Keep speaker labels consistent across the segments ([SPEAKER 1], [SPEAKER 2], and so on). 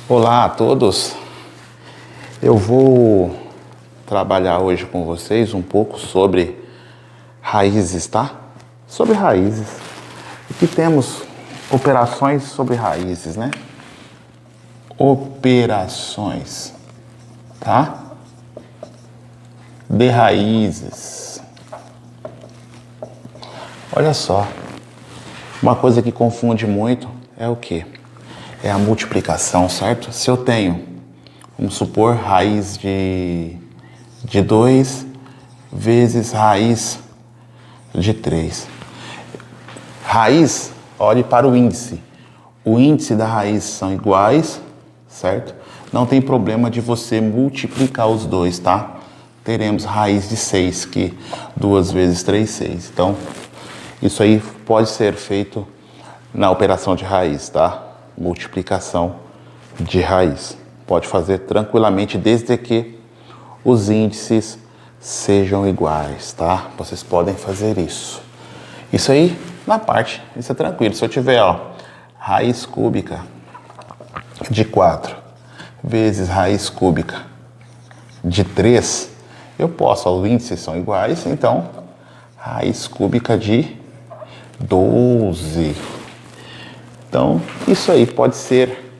[SPEAKER 1] Olá a todos, eu vou trabalhar hoje com vocês um pouco sobre raízes, tá? Sobre raízes. Aqui temos operações sobre raízes, né? Operações, tá? De raízes. Olha só, uma coisa que confunde muito é o quê? É a multiplicação, certo? Se eu tenho, vamos supor, raiz de 2 vezes raiz de 3. Raiz, olhe para o índice. O índice da raiz são iguais, certo? Não tem problema de você multiplicar os dois, tá? Teremos raiz de 6, que 2 vezes 3, 6. Então, isso aí pode ser feito na operação de raiz, tá? Multiplicação de raiz. Pode fazer tranquilamente, desde que os índices sejam iguais, tá? Vocês podem fazer isso. Isso aí, na parte, isso é tranquilo. Se eu tiver, ó, raiz cúbica de 4 vezes raiz cúbica de 3, eu posso, os índices são iguais, então, raiz cúbica de 12. Então, isso aí pode ser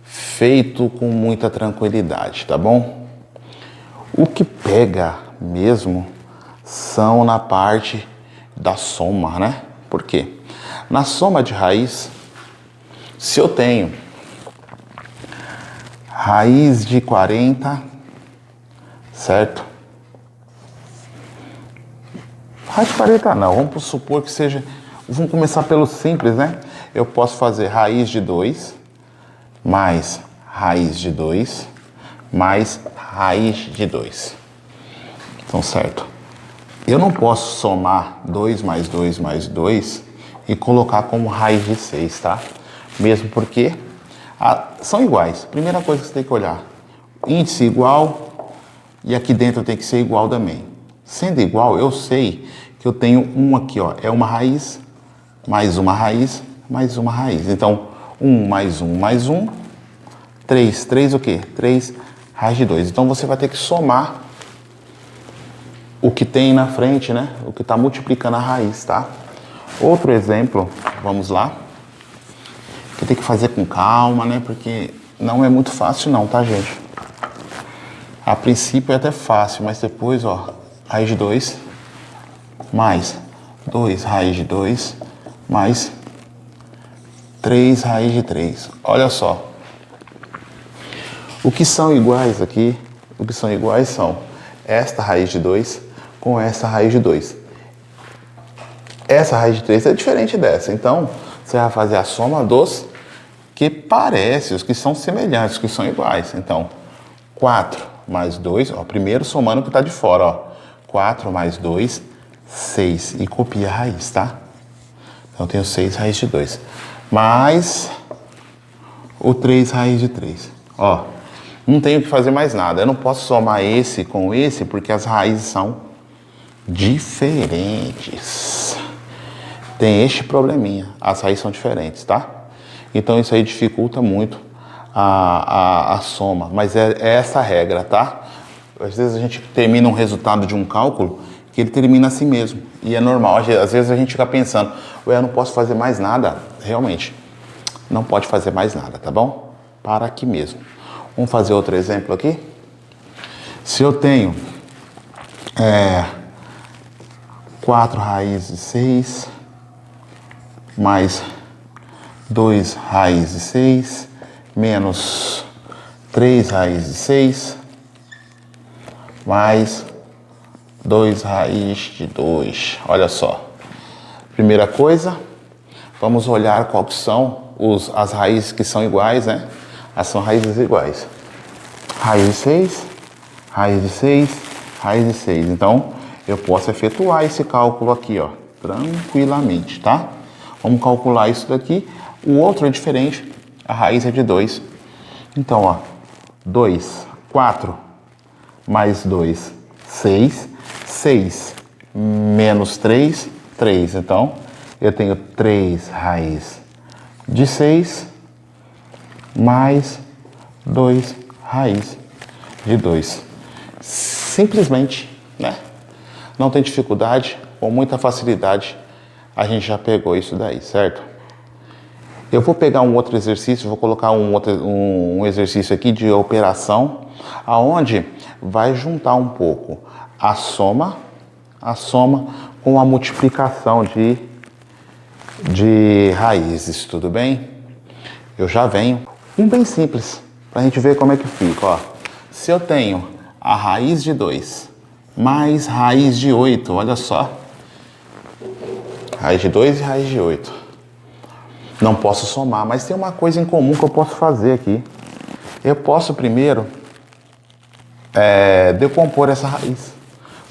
[SPEAKER 1] feito com muita tranquilidade, tá bom? O que pega mesmo são na parte da soma, né? Por quê? Na soma de raiz, se eu tenho raiz de 40, certo? Raiz de 40 não, vamos supor que seja... Vamos começar pelo simples, né? Eu posso fazer raiz de 2 mais raiz de 2 mais raiz de 2. Então, certo. Eu não posso somar 2 mais 2 mais 2 e colocar como raiz de 6, tá? Mesmo porque são iguais. Primeira coisa que você tem que olhar. Índice igual e aqui dentro tem que ser igual também. Sendo igual, eu sei que eu tenho um aqui, ó. É uma raiz, mais uma raiz, mais uma raiz. Então, 1 mais 1 mais 1, 3. 3 o quê? 3 raiz de 2. Então, você vai ter que somar o que tem na frente, né? O que está multiplicando a raiz, tá? Outro exemplo, vamos lá. Que tem que fazer com calma, né? Porque não é muito fácil não, tá, gente? A princípio é até fácil, mas depois, ó, raiz de 2 mais 2 raiz de 2 mais 3 raiz de 3. Olha só. O que são iguais aqui, o que são iguais são esta raiz de 2 com essa raiz de 2. Essa raiz de 3 é diferente dessa. Então, você vai fazer a soma dos que parecem, os que são semelhantes, os que são iguais. Então, 4 mais 2, ó, primeiro somando o que está de fora, ó. 4 mais 2, 6. E copia a raiz, tá? Então, eu tenho 6 raiz de 2. Mais o 3 raiz de 3. Ó, não tenho que fazer mais nada. Eu não posso somar esse com esse porque as raízes são diferentes. Tem este probleminha. As raízes são diferentes, tá? Então isso aí dificulta muito a soma. Mas é essa a regra, tá? Às vezes a gente termina um resultado de um cálculo que ele termina assim mesmo. E é normal. Às vezes a gente fica pensando, ué, eu não posso fazer mais nada. Realmente, não pode fazer mais nada, tá bom? Para aqui mesmo. Vamos fazer outro exemplo aqui? Se eu tenho 4 raiz de 6 mais 2 raiz de 6 menos 3 raiz de 6 mais 2 raiz de 2. Olha só. Primeira coisa, vamos olhar quais são as raízes que são iguais, né? São raízes iguais. Raiz de 6, raiz de 6, raiz de 6. Então, eu posso efetuar esse cálculo aqui, ó, tranquilamente, tá? Vamos calcular isso daqui. O outro é diferente, a raiz é de 2. Então, ó, 2, 4, mais 2, 6. 6 menos 3, 3. Então, eu tenho 3 raiz de 6 mais 2 raiz de 2. Simplesmente, né? Não tem dificuldade, com muita facilidade, a gente já pegou isso daí, certo? Eu vou pegar um outro exercício, vou colocar um exercício aqui de operação, aonde vai juntar um pouco a soma com a multiplicação de raízes, tudo bem? Eu já venho. Um bem simples, para a gente ver como é que fica, ó. Se eu tenho a raiz de 2 mais raiz de 8, olha só. Raiz de 2 e raiz de 8. Não posso somar, mas tem uma coisa em comum que eu posso fazer aqui. Eu posso primeiro decompor essa raiz.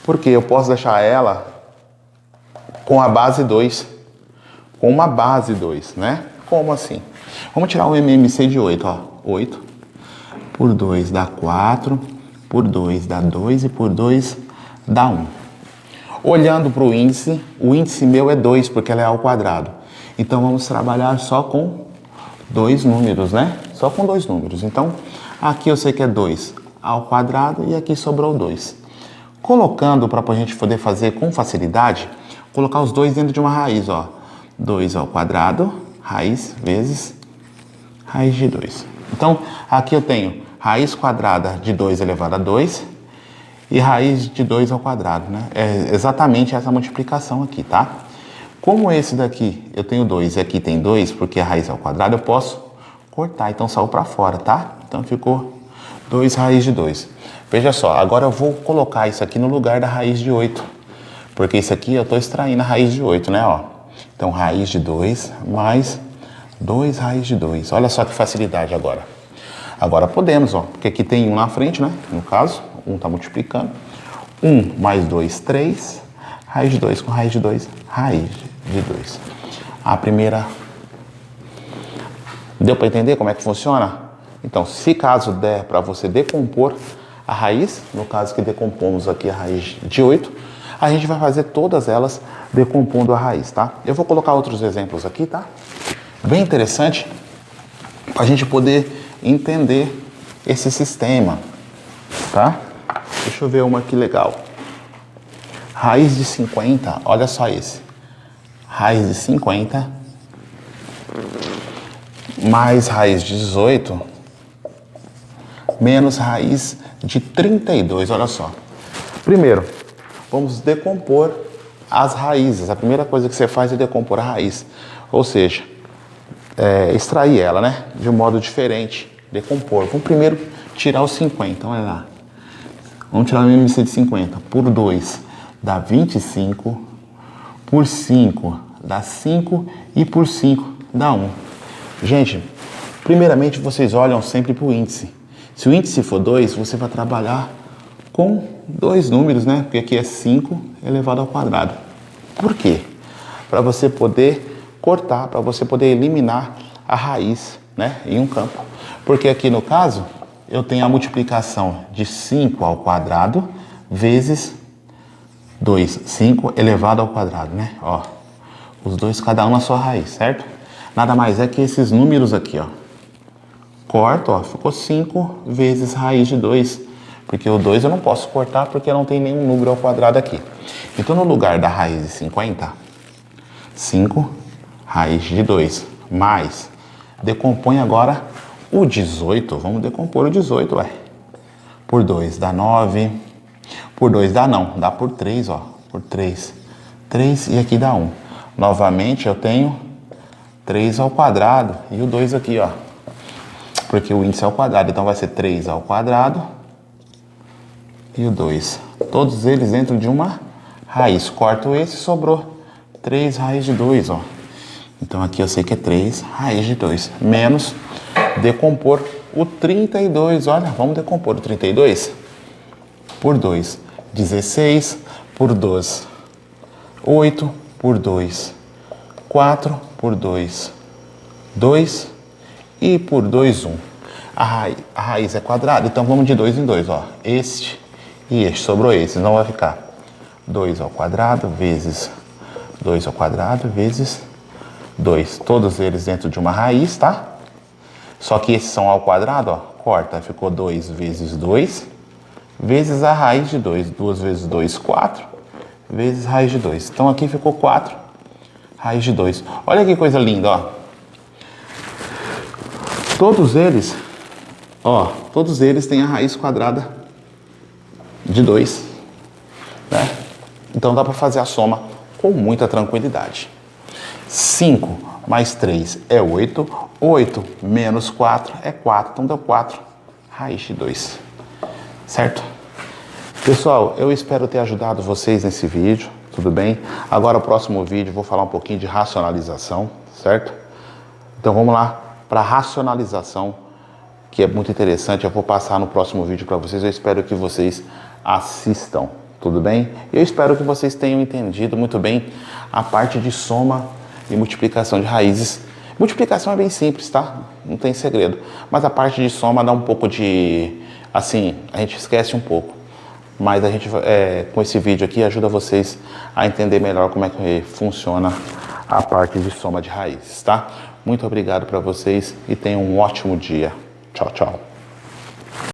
[SPEAKER 1] Porque eu posso deixar ela com a base 2. Com uma base 2, né? Como assim? Vamos tirar o MMC de 8, ó. 8 por 2 dá 4, por 2 dá 2 e por 2 dá 1. Olhando para o índice meu é 2, porque ela é ao quadrado. Então, vamos trabalhar só com 2 números, né? Só com 2 números. Então, aqui eu sei que é 2 ao quadrado e aqui sobrou 2. Colocando, para a gente poder fazer com facilidade, colocar os dois dentro de uma raiz, ó. 2 ao quadrado, raiz vezes raiz de 2. Então, aqui eu tenho raiz quadrada de 2 elevado a 2 e raiz de 2 ao quadrado, né? É exatamente essa multiplicação aqui, tá? Como esse daqui eu tenho 2 e aqui tem 2, porque a raiz é ao quadrado, eu posso cortar, então saiu para fora, tá? Então ficou 2 raiz de 2. Veja só, agora eu vou colocar isso aqui no lugar da raiz de 8, porque isso aqui eu estou extraindo a raiz de 8, né? Ó. Então, raiz de 2 mais 2 raiz de 2. Olha só que facilidade agora. Agora podemos, ó, porque aqui tem 1 na frente, né? No caso, 1 está multiplicando. 1 mais 2, 3. Raiz de 2 com raiz de 2, raiz de 2. A primeira... Deu para entender como é que funciona? Então, se caso der para você decompor a raiz, no caso que decompomos aqui a raiz de 8, a gente vai fazer todas elas decompondo a raiz, tá? Eu vou colocar outros exemplos aqui, tá? Bem interessante para a gente poder entender esse sistema, tá? Deixa eu ver uma aqui legal. Raiz de 50, olha só esse. Raiz de 50 mais raiz de 18 menos raiz de 32, olha só. Primeiro, vamos decompor as raízes. A primeira coisa que você faz é decompor a raiz. Ou seja, extrair ela, né? De um modo diferente. Decompor. Vamos primeiro tirar os 50, olha lá. Vamos tirar o MMC de 50 por 2 dá 25, por 5 dá 5 e por 5 dá 1. Gente, primeiramente vocês olham sempre para o índice. Se o índice for 2, você vai trabalhar com 2 números, né? Porque aqui é 5 elevado ao quadrado. Por quê? Para você poder cortar, para você poder eliminar a raiz, né? Em um campo. Porque aqui no caso, eu tenho a multiplicação de 5 ao quadrado vezes 2. 5 elevado ao quadrado, né? Ó, os dois, cada um na sua raiz, certo? Nada mais é que esses números aqui, ó. Corto, ó, ficou 5 vezes raiz de 2. Porque o 2 eu não posso cortar porque não tem nenhum número ao quadrado aqui. Então, no lugar da raiz de 50, 5 raiz de 2 mais, decompõe agora o 18. Vamos decompor o 18, ué. Por 2 dá 9. Por 2 dá não, dá por 3, ó. Por 3. 3 e aqui dá 1. Novamente eu tenho 3 ao quadrado e o 2 aqui, ó. Porque o índice é ao quadrado, então vai ser 3 ao quadrado e o 2. Todos eles dentro de uma raiz. Corto esse, sobrou 3 raiz de 2, ó. Então aqui eu sei que é 3 raiz de 2. Menos decompor o 32. Olha, vamos decompor o 32 por 2. 16 por 2. 8 por 2. 4 por 2. 2 e por 2, 1. A raiz é quadrada, então vamos de 2 em 2, ó. Este e este, sobrou esse. Então vai ficar 2 ao quadrado vezes 2 ao quadrado vezes 2. Todos eles dentro de uma raiz, tá? Só que esses são ao quadrado, ó, corta, ficou 2 vezes 2, vezes a raiz de 2. 2 vezes 2, 4, vezes raiz de 2. Então aqui ficou 4, raiz de 2. Olha que coisa linda, ó. Todos eles têm a raiz quadrada de 2, né? Então dá para fazer a soma com muita tranquilidade. 5 mais 3 é 8. 8 menos 4 é 4. Então deu 4 raiz de 2. Certo? Pessoal, eu espero ter ajudado vocês nesse vídeo. Tudo bem? Agora o próximo vídeo eu vou falar um pouquinho de racionalização. Certo? Então vamos lá para racionalização, que é muito interessante. Eu vou passar no próximo vídeo para vocês. Eu espero que vocês assistam. Tudo bem? Eu espero que vocês tenham entendido muito bem a parte de soma e multiplicação de raízes. Multiplicação é bem simples, tá? Não tem segredo. Mas a parte de soma dá um pouco de... assim, a gente esquece um pouco. Mas a gente, com esse vídeo aqui, ajuda vocês a entender melhor como é que funciona a parte de soma de raízes, tá? Muito obrigado para vocês e tenham um ótimo dia. Tchau, tchau.